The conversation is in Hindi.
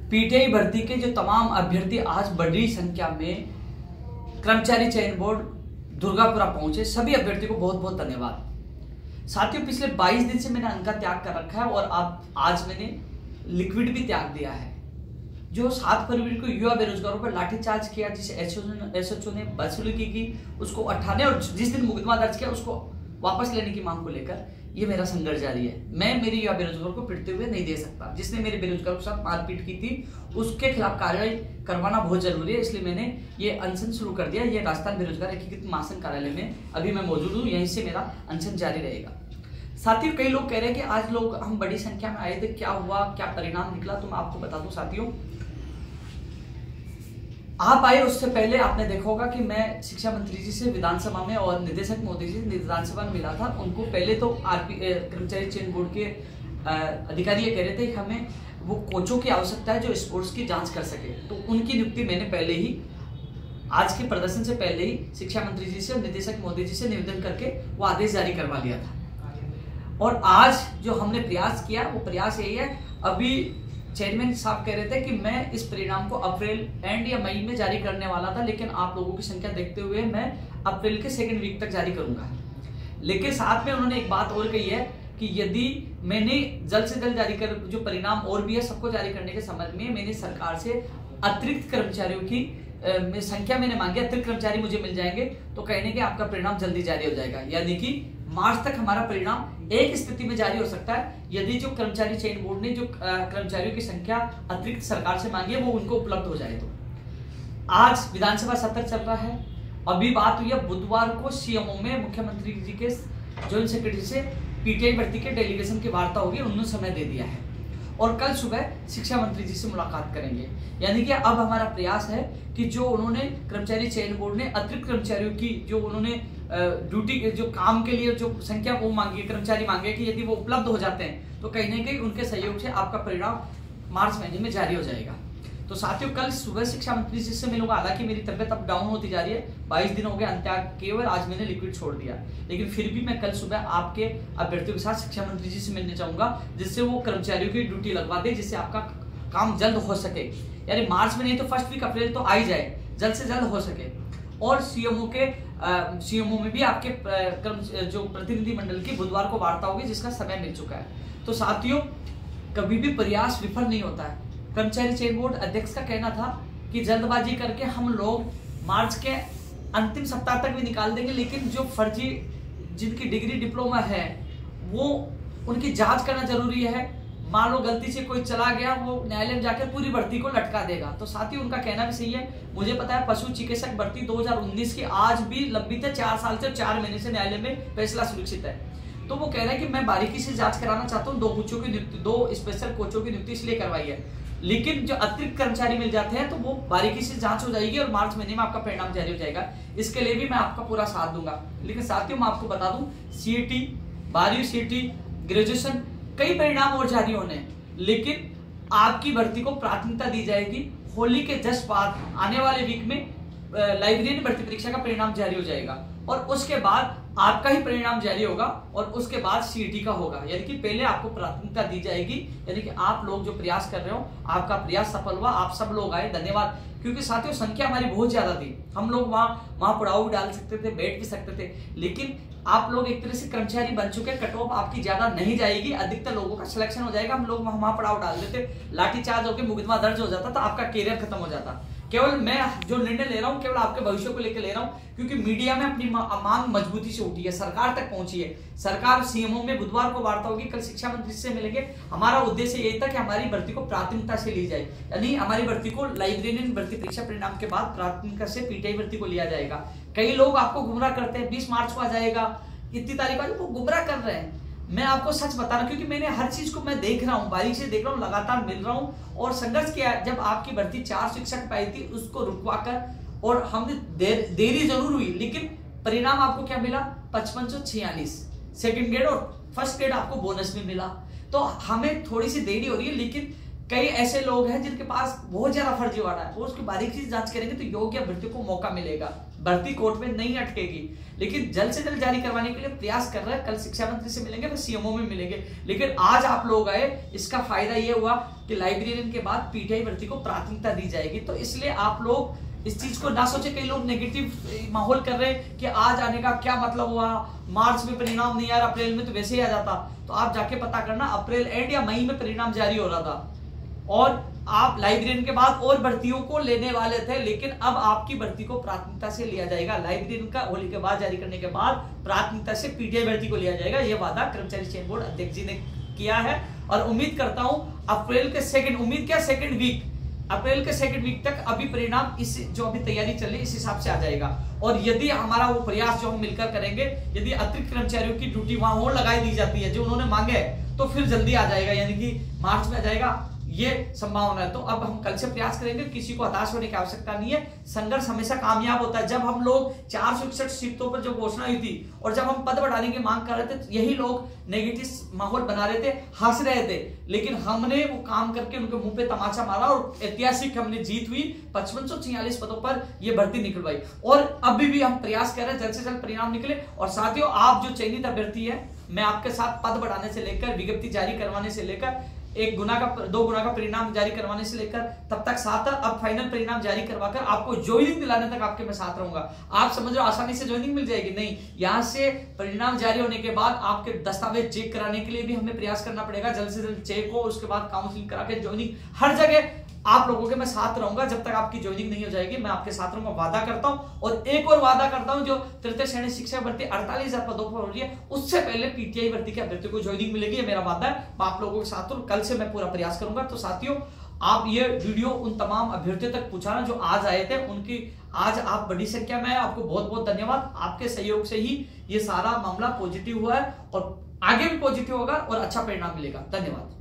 पीटीआई भर्ती के जो तमाम अभ्यर्थी आज बड़ी संख्या में कर्मचारी चयन बोर्ड दुर्गापुरा पहुंचे, सभी अभ्यर्थियों को बहुत बहुत धन्यवाद। साथियों, पिछले 22 दिन से मैंने अन्न का त्याग कर रखा है और आज मैंने लिक्विड भी त्याग दिया है। जो 7 फरवरी को युवा बेरोजगारों पर लाठीचार्ज किया, जिसे एसएचओ ने बदसलूकी की, उसको हटाने और जिस दिन मुकदमा दर्ज किया उसको वापस लेने की मांग को लेकर ये मेरा संघर्ष जारी है। मैं मेरे युवा बेरोजगारों को पिटते हुए नहीं दे सकता। जिसने मेरे बेरोजगारों के साथ मारपीट की थी उसके खिलाफ कार्रवाई करवाना बहुत जरूरी है, इसलिए मैंने ये अनशन शुरू कर दिया। ये राजस्थान बेरोजगार एकीकृत महासंघ कार्यालय में अभी मैं मौजूद हूँ, यहीं से मेरा अनशन जारी रहेगा। साथियों, कई लोग कह रहे हैं कि आज लोग हम बड़ी संख्या में आए थे, क्या हुआ, क्या परिणाम निकला, तो मैं आपको बता दूं साथियों। आप आए उससे पहले आपने देखा होगा कि मैं शिक्षा मंत्री जी से विधानसभा में और निदेशक मोदी जी से विधानसभा में मिला था। उनको पहले तो कर्मचारी चयन बोर्ड के अधिकारी ये कह रहे थे कि हमें वो कोचों की आवश्यकता है जो स्पोर्ट्स की जांच कर सके, तो उनकी नियुक्ति मैंने पहले ही आज के प्रदर्शन से पहले ही शिक्षा मंत्री जी से और निदेशक मोदी जी से निवेदन करके वो आदेश जारी करवा लिया था। और आज जो हमने प्रयास किया वो प्रयास यही है, अभी चेयरमैन साहब कह रहे थे कि मैं इस परिणाम को अप्रैल एंड या मई में जारी करने वाला था, लेकिन आप लोगों की संख्या देखते हुए मैं अप्रैल के 2nd वीक तक जारी करूंगा। लेकिन साथ में उन्होंने एक बात और कही है कि यदि मैंने जल्द से जल्द जारी कर जो परिणाम और भी है सबको जारी करने के संबंध में मैंने सरकार से अतिरिक्त कर्मचारियों की संख्या मैंने मांगी, अतिरिक्त कर्मचारी मुझे मिल जाएंगे तो कहने के आपका परिणाम जल्दी जारी हो जाएगा। यानी कि मार्च तक हमारा परिणाम एक स्थिति में जारी हो सकता है यदि जो कर्मचारी चयन बोर्ड ने जो कर्मचारियों की संख्या अतिरिक्त सरकार से मांगी है वो उनको उपलब्ध हो जाए। तो आज विधानसभा सत्र चल रहा है, अभी बात हुई है बुधवार को सीएमओ में मुख्यमंत्री जी के जॉइंट सेक्रेटरी से पीटीआई भर्ती के डेलीगेशन की वार्ता होगी, उन्होंने समय दे दिया है और कल सुबह शिक्षा मंत्री जी से मुलाकात करेंगे। यानी कि अब हमारा प्रयास है कि जो उन्होंने कर्मचारी चयन बोर्ड ने अतिरिक्त कर्मचारियों की जो उन्होंने ड्यूटी के जो काम के लिए जो संख्या वो मांगी कर्मचारी मांगे कि यदि वो उपलब्ध हो जाते हैं तो कहीं ना कहीं उनके सहयोग से आपका परिणाम मार्च महीने में जारी हो जाएगा। तो साथियों, कल सुबह शिक्षा मंत्री जी से मिलूंगा। हालांकि मेरी तबियत अब डाउन होती जा रही है, 22 दिन हो गए अंत्याग केवल आज मैंने लिक्विड छोड़ दिया, लेकिन फिर भी मैं कल सुबह आपके अभ्यर्थियों के साथ शिक्षा मंत्री जी से मिलने चाहूंगा, जिससे वो कर्मचारियों की ड्यूटी लगवा दे, जिससे आपका काम जल्द हो सके। यानी मार्च में नहीं तो 1st वीक अप्रैल तो आ ही जाए, जल्द से जल्द हो सके। और सीएमओ में भी आपके जो प्रतिनिधि मंडल की बुधवार को वार्ता होगी, जिसका समय मिल चुका है। तो साथियों, कभी भी प्रयास विफल नहीं होता है। कर्मचारी चयन बोर्ड अध्यक्ष का कहना था कि जल्दबाजी करके हम लोग मार्च के अंतिम सप्ताह तक भी निकाल देंगे, लेकिन जो फर्जी जिनकी डिग्री डिप्लोमा है वो उनकी जांच करना जरूरी है। मान लो गलती से कोई चला गया, वो न्यायालय में जाकर पूरी भर्ती को लटका देगा। तो साथ ही उनका कहना भी सही है। मुझे पता है पशु चिकित्सक भर्ती 2019 की आज भी लंबित है, 4 साल से 4 महीने से न्यायालय में फैसला सुरक्षित है। तो वो कह रहे हैं कि मैं बारीकी से जांच कराना चाहता हूँ, 2 कोचों की नियुक्ति, 2 स्पेशल कोचों की नियुक्ति इसलिए करवाई है, लेकिन जो अतिरिक्त कर्मचारी मिल जाते हैं तो वो बारीकी से जांच हो जाएगी और मार्च महीने में आपका परिणाम जारी हो जाएगा। इसके लिए भी मैं आपका पूरा साथ दूंगा। लेकिन साथियों, मैं आपको बता दूं, सीईटी, 12वीं सीईटी, ग्रेजुएशन, कई परिणाम और जारी होने, लेकिन आपकी भर्ती को प्राथमिकता दी जाएगी। होली के जस्ट बाद आने वाले वीक में लाइब्रेरी भर्ती परीक्षा का परिणाम जारी हो जाएगा और उसके बाद आपका ही परिणाम जारी होगा और उसके बाद सीईटी का होगा। यानी कि पहले आपको प्राथमिकता दी जाएगी। यानी कि आप लोग जो प्रयास कर रहे हो, आपका प्रयास सफल हुआ, आप सब लोग आए, धन्यवाद। क्योंकि साथियों, संख्या हमारी बहुत ज्यादा थी, हम लोग वहां पड़ाव भी डाल सकते थे, बैठ भी सकते थे, लेकिन आप लोग एक तरह से कर्मचारी बन चुके, कट ऑफ आपकी ज्यादा नहीं जाएगी, अधिकतर लोगों का सिलेक्शन हो जाएगा। हम लोग वहां पड़ाव डाल देते, लाठीचार्ज होकर मुकदमा दर्ज हो जाता, तो आपका कैरियर खत्म हो जाता। केवल मैं जो निर्णय ले रहा हूं केवल आपके भविष्य को लेकर ले रहा हूं, क्योंकि मीडिया में अपनी मांग मजबूती से उठी है, सरकार तक पहुंची है। सरकार सीएमओ में बुधवार को वार्ता होगी, कल शिक्षा मंत्री से मिलेंगे। हमारा उद्देश्य यही था कि हमारी भर्ती को प्राथमिकता से ली जाए, यानी हमारी भर्ती को लाइब्रेरियन भर्ती परीक्षा परिणाम के बाद प्राथमिकता से पीटीआई भर्ती को लिया जाएगा। कई लोग आपको गुमराह करते हैं, 20 मार्च को आ जाएगा, इतनी तारीख आज, वो गुमराह कर रहे हैं। मैं आपको सच बता रहा हूं, क्योंकि मैंने हर चीज को मैं देख रहा हूं, बारीक से देख रहा हूं, लगातार मिल रहा हूं और संघर्ष किया। जब आपकी भर्ती 4 शिक्षक पाई थी, उसको रुकवाकर, और हमने देरी जरूर हुई, लेकिन परिणाम आपको क्या मिला, 5546 सेकंड ग्रेड और फर्स्ट ग्रेड आपको बोनस में मिला। तो हमें थोड़ी सी देरी हो रही है, लेकिन कई ऐसे लोग हैं जिनके पास बहुत ज्यादा फर्जीवाड़ा है, वो उसकी बारीकी से जांच करेंगे तो योग्य अभ्यर्थी को मौका मिलेगा, भर्ती कोर्ट में नहीं अटकेगी। लेकिन जल्द से जल्द जारी करवाने के लिए प्रयास कर रहे हैं। कल शिक्षा मंत्री से मिलेंगे, फिर सीएमओ में मिलेंगे। लेकिन आज आप लोग आए, इसका फायदा ये हुआ कि लाइब्रेरियन के बाद पीटीआई भर्ती को प्राथमिकता दी जाएगी। तो इसलिए आप लोग इस चीज को ना सोचे। कई लोग नेगेटिव माहौल कर रहे हैं कि आज आने का क्या मतलब हुआ, मार्च में परिणाम नहीं आ रहा, अप्रैल में तो वैसे ही आ जाता। तो आप जाके पता करना, अप्रैल एंड या मई में परिणाम जारी हो रहा था और आप लाइब्रेरियन के बाद और भर्तियों को लेने वाले थे, लेकिन अब आपकी भर्ती को प्राथमिकता से लिया जाएगा। लाइब्रेरियन का होली के बाद जारी करने के बाद प्राथमिकता से पीटीआई भर्ती को लिया जाएगा। यह वादा कर्मचारी चयन बोर्ड अध्यक्ष जी ने किया है और उम्मीद करता हूं अप्रैल के सेकंड वीक, अप्रैल के सेकंड वीक तक अभी परिणाम इस जो अभी तैयारी चल रही है इस हिसाब से आ जाएगा। और यदि हमारा वो प्रयास जो हम मिलकर करेंगे, यदि अतिरिक्त कर्मचारियों की ड्यूटी वहां और लगाई दी जाती है जो उन्होंने मांगे है, तो फिर जल्दी आ जाएगा, यानी कि मार्च में आ जाएगा, ये संभावना है। तो अब हम कल से प्रयास करेंगे, किसी को हताश होने की आवश्यकता नहीं है। संघर्ष हमेशा कामयाब होता है। जब हम लोग 461 सीटों पर जो घोषणा हुई थी और जब हम पद बढ़ाने की मांग कर रहे थे, तो यही लोग नेगेटिव माहौल बना रहे थे, हंस रहे थे, लेकिन हमने वो काम करके उनके मुंह पे तमाचा मारा और ऐतिहासिक हमने जीत हुई। 5546 पदों पर यह भर्ती निकलवाई और अभी भी हम प्रयास कर रहे हैं जल्द से जल्द परिणाम निकले। और साथियों, आप जो चयनित अभ्यर्थी है, मैं आपके साथ पद बढ़ाने से लेकर विज्ञप्ति जारी करवाने से लेकर 2 गुना का परिणाम जारी करवाने से लेकर तब तक साथ, अब फाइनल परिणाम जारी करवाकर आपको ज्वाइनिंग दिलाने तक आपके मैं साथ रहूंगा। आप समझ रहे हो आसानी से ज्वाइनिंग मिल जाएगी? नहीं, यहां से परिणाम जारी होने के बाद आपके दस्तावेज चेक कराने के लिए भी हमें प्रयास करना पड़ेगा। जल्द से जल्द चेक हो, उसके बाद काउंसलिंग करा के ज्वाइनिंग, हर जगह आप लोगों के मैं साथ रहूंगा। जब तक आपकी ज्वाइनिंग नहीं हो जाएगी मैं आपके साथ रहूंगा, वादा करता हूं। और एक और वादा करता हूं, जो तृतीय श्रेणी शिक्षक भर्ती 48,000 पदों पर हो रही है, उससे पहले पीटीआई भर्ती के अभ्यर्थियों को ज्वाइनिंग मिलेगी, ये मेरा वादा है। मैं आप लोगों के साथ हूं, कल से मैं पूरा प्रयास करूंगा। तो साथियों, आप ये वीडियो उन तमाम अभ्यर्थियों तक पहुंचाना जो आज आए थे, उनकी आज आप बड़ी संख्या में है, आपको बहुत बहुत धन्यवाद। आपके सहयोग से ही ये सारा मामला पॉजिटिव हुआ है और आगे भी पॉजिटिव होगा और अच्छा परिणाम मिलेगा। धन्यवाद।